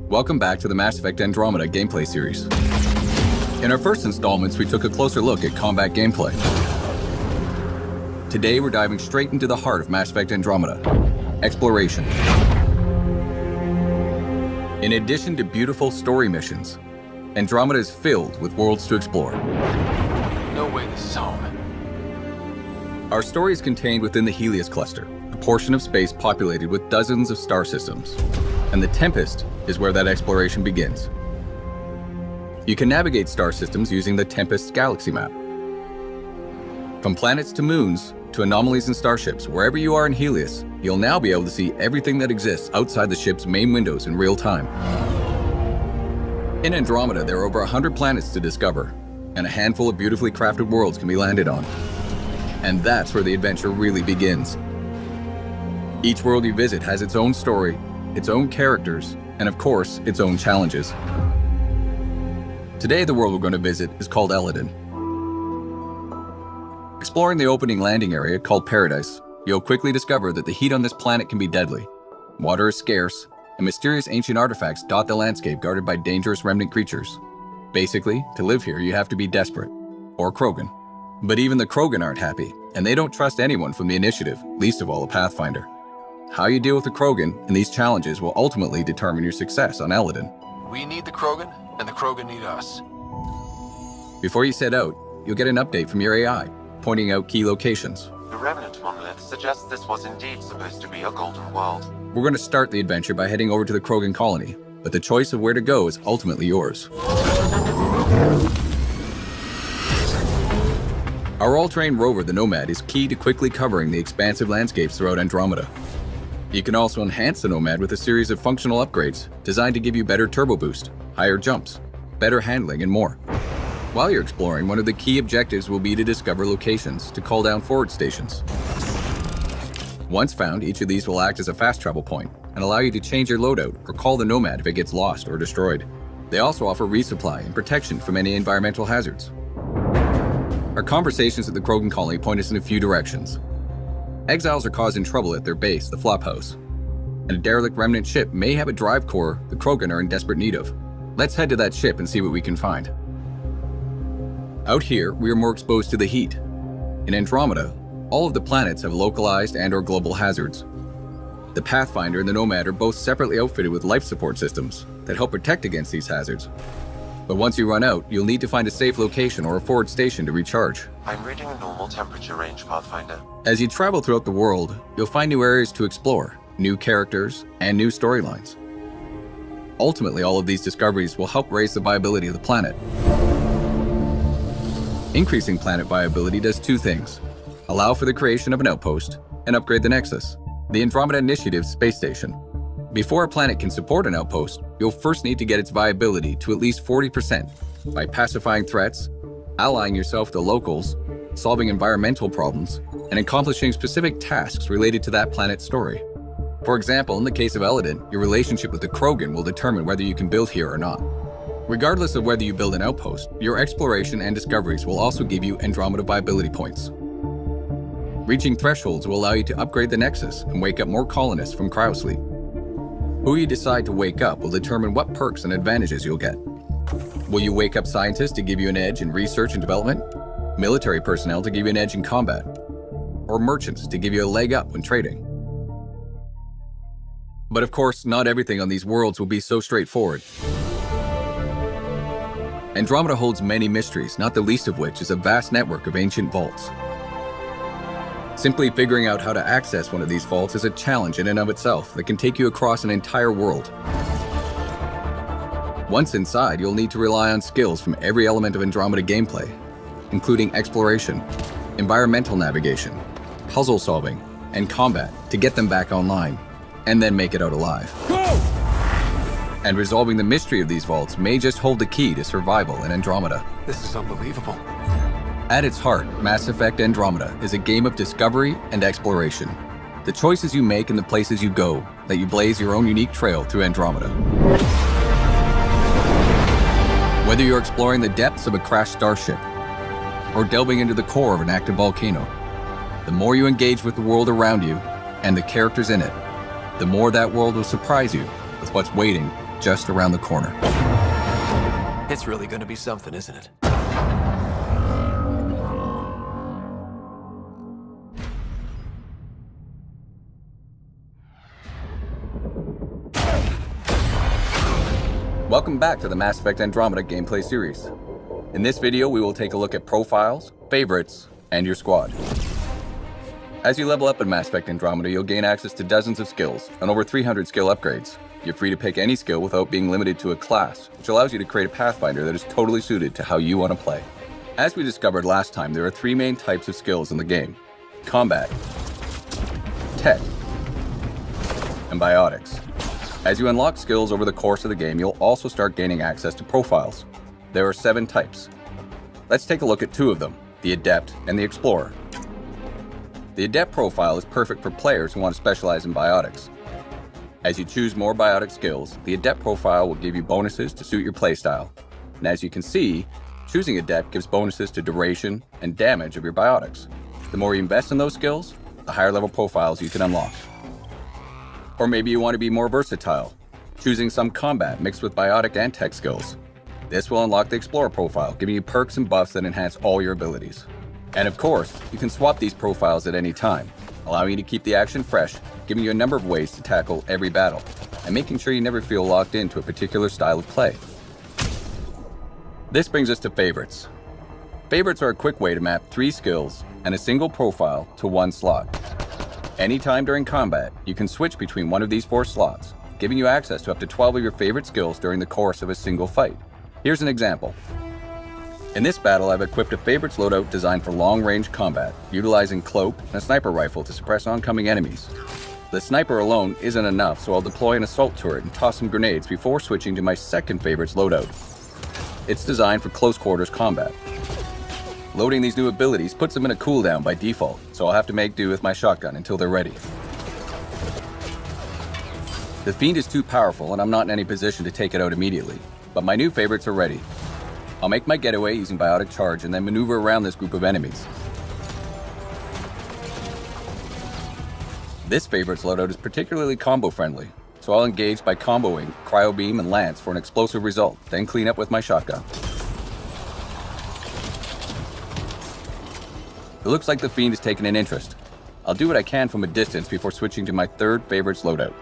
Welcome back to the Mass Effect Andromeda gameplay series. In our first installments, we took a closer look at combat gameplay. Today, we're diving straight into the heart of Mass Effect Andromeda, exploration. In addition to beautiful story missions, Andromeda is filled with worlds to explore. No way this is home. Our story is contained within the Helios cluster, a portion of space populated with dozens of star systems. And the Tempest is where that exploration begins. You can navigate star systems using the Tempest Galaxy map. From planets to moons, to anomalies and starships, wherever you are in Helios, you'll now be able to see everything that exists outside the ship's main windows in real time. In Andromeda, there are over 100 planets to discover, and a handful of beautifully crafted worlds can be landed on. And that's where the adventure really begins. Each world you visit has its own story, its own characters, and of course, its own challenges. Today, the world we're going to visit is called Eladin. Exploring the opening landing area called Paradise, you'll quickly discover that the heat on this planet can be deadly. Water is scarce, and mysterious ancient artifacts dot the landscape guarded by dangerous remnant creatures. Basically, to live here, you have to be desperate, or Krogan. But even the Krogan aren't happy, and they don't trust anyone from the Initiative, least of all a Pathfinder. How you deal with the Krogan and these challenges will ultimately determine your success on Eladin. We need the Krogan, and the Krogan need us. Before you set out, you'll get an update from your AI, pointing out key locations. The Remnant monolith suggests this was indeed supposed to be a golden world. We're going to start the adventure by heading over to the Krogan colony, but the choice of where to go is ultimately yours. Our all-terrain rover, the Nomad, is key to quickly covering the expansive landscapes throughout Andromeda. You can also enhance the Nomad with a series of functional upgrades designed to give you better turbo boost, higher jumps, better handling, and more. While you're exploring, one of the key objectives will be to discover locations to call down forward stations. Once found, each of these will act as a fast travel point and allow you to change your loadout or call the Nomad if it gets lost or destroyed. They also offer resupply and protection from any environmental hazards. Our conversations at the Krogan colony point us in a few directions. Exiles are causing trouble at their base, the Flophouse, and a derelict remnant ship may have a drive core the Krogan are in desperate need of. Let's head to that ship and see what we can find. Out here, we are more exposed to the heat. In Andromeda, all of the planets have localized and/or global hazards. The Pathfinder and the Nomad are both separately outfitted with life support systems that help protect against these hazards. But once you run out, you'll need to find a safe location or a forward station to recharge. I'm reading a normal temperature range, Pathfinder. As you travel throughout the world, you'll find new areas to explore, new characters, and new storylines. Ultimately, all of these discoveries will help raise the viability of the planet. Increasing planet viability does two things: allow for the creation of an outpost, and upgrade the Nexus, the Andromeda Initiative space station. Before a planet can support an outpost, you'll first need to get its viability to at least 40% by pacifying threats, allying yourself to locals, solving environmental problems, and accomplishing specific tasks related to that planet's story. For example, in the case of Eladin, your relationship with the Krogan will determine whether you can build here or not. Regardless of whether you build an outpost, your exploration and discoveries will also give you Andromeda viability points. Reaching thresholds will allow you to upgrade the Nexus and wake up more colonists from cryosleep. Who you decide to wake up will determine what perks and advantages you'll get. Will you wake up scientists to give you an edge in research and development? Military personnel to give you an edge in combat? Or merchants to give you a leg up when trading? But of course, not everything on these worlds will be so straightforward. Andromeda holds many mysteries, not the least of which is a vast network of ancient vaults. Simply figuring out how to access one of these vaults is a challenge in and of itself that can take you across an entire world. Once inside, you'll need to rely on skills from every element of Andromeda gameplay, including exploration, environmental navigation, puzzle solving, and combat to get them back online, and then make it out alive. Go! And resolving the mystery of these vaults may just hold the key to survival in Andromeda. This is unbelievable. At its heart, Mass Effect Andromeda is a game of discovery and exploration. The choices you make and the places you go let you blaze your own unique trail through Andromeda. Whether you're exploring the depths of a crashed starship or delving into the core of an active volcano, the more you engage with the world around you and the characters in it, the more that world will surprise you with what's waiting just around the corner. It's really gonna be something, isn't it? Welcome back to the Mass Effect Andromeda gameplay series. In this video, we will take a look at profiles, favorites, and your squad. As you level up in Mass Effect Andromeda, you'll gain access to dozens of skills and over 300 skill upgrades. You're free to pick any skill without being limited to a class, which allows you to create a pathfinder that is totally suited to how you want to play. As we discovered last time, there are three main types of skills in the game: combat, tech, and biotics. As you unlock skills over the course of the game, you'll also start gaining access to profiles. There are 7 types. Let's take a look at 2 of them, the Adept and the Explorer. The Adept profile is perfect for players who want to specialize in biotics. As you choose more biotic skills, the Adept profile will give you bonuses to suit your playstyle. And as you can see, choosing Adept gives bonuses to duration and damage of your biotics. The more you invest in those skills, the higher level profiles you can unlock. Or maybe you want to be more versatile, choosing some combat mixed with biotic and tech skills. This will unlock the Explorer profile, giving you perks and buffs that enhance all your abilities. And of course, you can swap these profiles at any time, allowing you to keep the action fresh, giving you a number of ways to tackle every battle, and making sure you never feel locked into a particular style of play. This brings us to favorites. Favorites are a quick way to map 3 skills and a single profile to one slot. Anytime during combat, you can switch between one of these 4 slots, giving you access to up to 12 of your favorite skills during the course of a single fight. Here's an example. In this battle, I've equipped a favorites loadout designed for long-range combat, utilizing cloak and a sniper rifle to suppress oncoming enemies. The sniper alone isn't enough, so I'll deploy an assault turret and toss some grenades before switching to my second favorites loadout. It's designed for close quarters combat. Loading these new abilities puts them in a cooldown by default, so I'll have to make do with my shotgun until they're ready. The Fiend is too powerful and I'm not in any position to take it out immediately, but my new favorites are ready. I'll make my getaway using Biotic Charge and then maneuver around this group of enemies. This favorites loadout is particularly combo friendly, so I'll engage by comboing Cryo Beam and Lance for an explosive result, then clean up with my shotgun. It looks like the Fiend has taken an interest. I'll do what I can from a distance before switching to my third favorites loadout.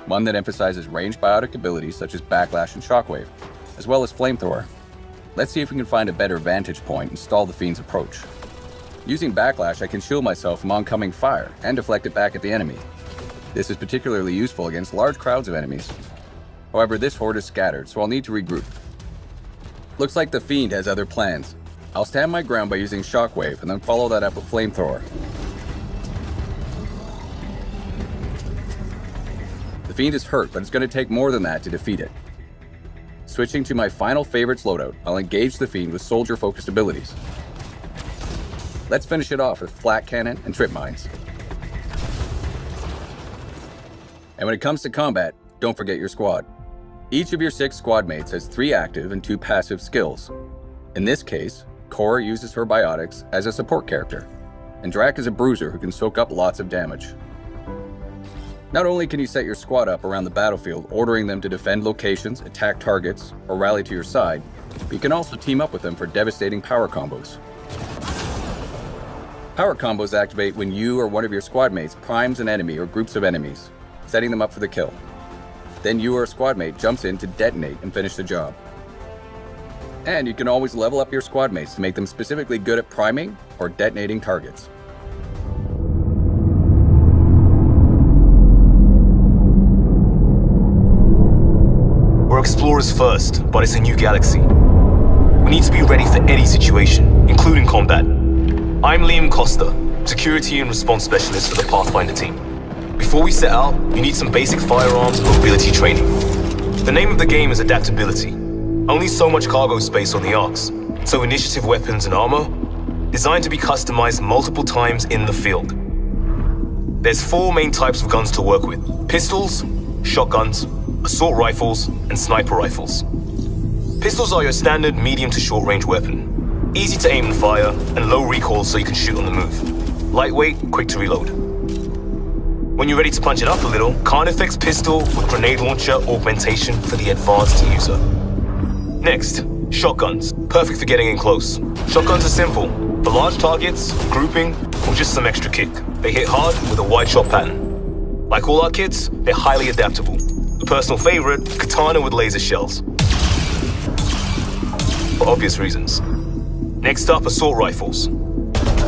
One that emphasizes ranged biotic abilities such as Backlash and Shockwave, as well as Flamethrower. Let's see if we can find a better vantage point and stall the Fiend's approach. Using Backlash, I can shield myself from oncoming fire and deflect it back at the enemy. This is particularly useful against large crowds of enemies. However, this horde is scattered, so I'll need to regroup. Looks like the Fiend has other plans. I'll stand my ground by using Shockwave and then follow that up with Flamethrower. The Fiend is hurt, but it's going to take more than that to defeat it. Switching to my final favorites loadout, I'll engage the Fiend with soldier-focused abilities. Let's finish it off with Flak Cannon and Trip Mines. And when it comes to combat, don't forget your squad. Each of your 6 squad mates has 3 active and 2 passive skills. In this case, Cora uses her biotics as a support character, and Drac is a bruiser who can soak up lots of damage. Not only can you set your squad up around the battlefield, ordering them to defend locations, attack targets, or rally to your side, but you can also team up with them for devastating power combos. Power combos activate when you or one of your squad mates primes an enemy or groups of enemies, setting them up for the kill. Then you or a squad mate jumps in to detonate and finish the job. And you can always level up your squad mates to make them specifically good at priming or detonating targets. We're explorers first, but it's a new galaxy. We need to be ready for any situation, including combat. I'm Liam Costa, Security and Response Specialist for the Pathfinder team. Before we set out, you need some basic firearms and mobility training. The name of the game is adaptability. Only so much cargo space on the arcs, so initiative weapons and armor, designed to be customized multiple times in the field. There's 4 main types of guns to work with: pistols, shotguns, assault rifles, and sniper rifles. Pistols are your standard medium to short range weapon. Easy to aim and fire, and low recoil so you can shoot on the move. Lightweight, quick to reload. When you're ready to punch it up a little, Carnifex pistol with grenade launcher augmentation for the advanced user. Next, shotguns. Perfect for getting in close. Shotguns are simple. For large targets, grouping, or just some extra kick. They hit hard with a wide shot pattern. Like all our kits, they're highly adaptable. A personal favorite, katana with laser shells. For obvious reasons. Next up, assault rifles.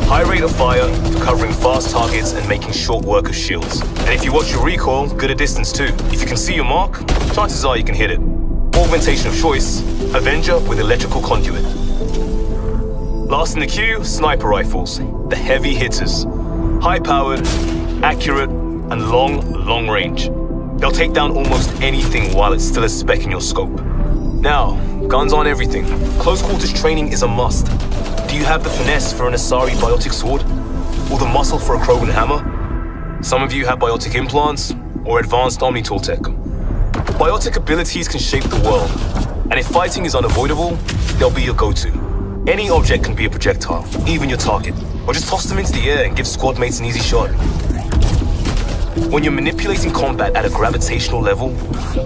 High rate of fire for covering fast targets and making short work of shields. And if you watch your recoil, good at distance too. If you can see your mark, chances are you can hit it. Augmentation of choice, Avenger with electrical conduit. Last in the queue, sniper rifles, the heavy hitters. High-powered, accurate, and long range. They'll take down almost anything while it's still a speck in your scope. Now, guns aren't everything. Close quarters training is a must. Do you have the finesse for an Asari biotic sword? Or the muscle for a Krogan hammer? Some of you have biotic implants, or advanced Omnitool tech. Biotic abilities can shape the world, and if fighting is unavoidable, they'll be your go-to. Any object can be a projectile, even your target, or just toss them into the air and give squad mates an easy shot. When you're manipulating combat at a gravitational level,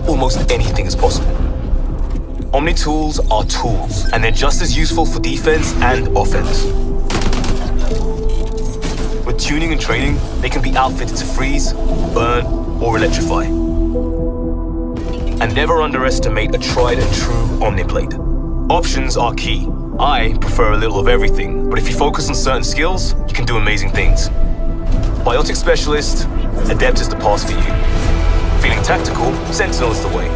almost anything is possible. Omnitools are tools, and they're just as useful for defense and offense. With tuning and training, they can be outfitted to freeze, burn, or electrify. And never underestimate a tried and true Omniblade. Options are key. I prefer a little of everything, but if you focus on certain skills, you can do amazing things. Biotic Specialist, Adept is the path for you. Feeling tactical, Sentinel is the way.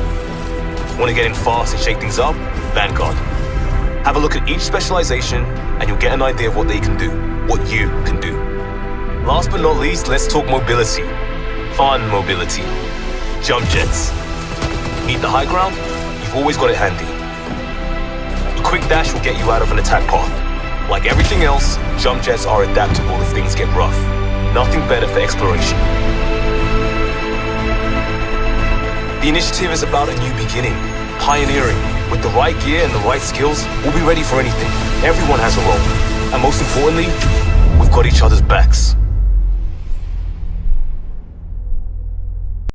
Want to get in fast and shake things up? Vanguard. Have a look at each specialization, and you'll get an idea of what they can do, what you can do. Last but not least, let's talk mobility. Fun mobility. Jump jets. Need the high ground? You've always got it handy. A quick dash will get you out of an attack path. Like everything else, jump jets are adaptable if things get rough. Nothing better for exploration. The initiative is about a new beginning, pioneering. With the right gear and the right skills, we'll be ready for anything. Everyone has a role. And most importantly, we've got each other's backs.